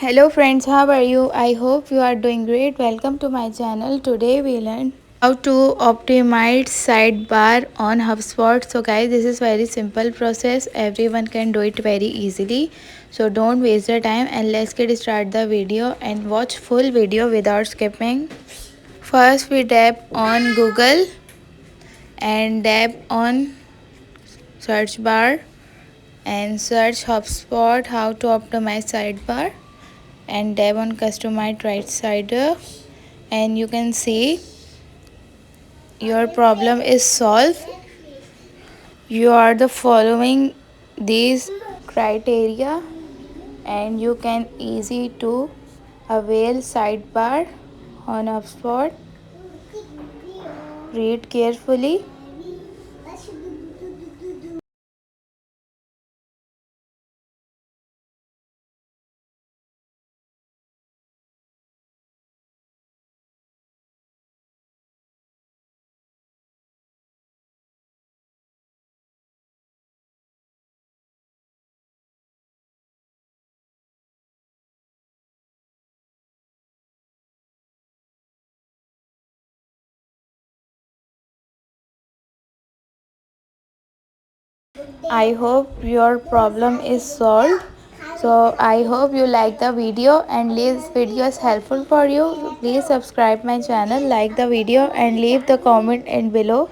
Hello friends, how are you? I hope you are doing great. Welcome to my channel. Today we learn how to optimize sidebar on Hubspot. So guys, this is very simple process. Everyone can do it very easily. So don't waste the time and let's get start the video and watch full video without skipping. First we tap on Google and tap on search bar and search Hubspot how to optimize sidebar and tap on customize right sider and you can see your problem is solved. You are the following these criteria and you can easy to avail sidebar on HubSpot. Read carefully. I hope your problem is solved. So I hope you like the video and this video is helpful for you. So please subscribe my channel, like the video and leave the comment in below.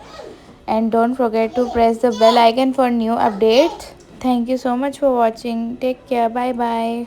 And don't forget to press the bell icon for new updates. Thank you so much for watching. Take care. Bye bye.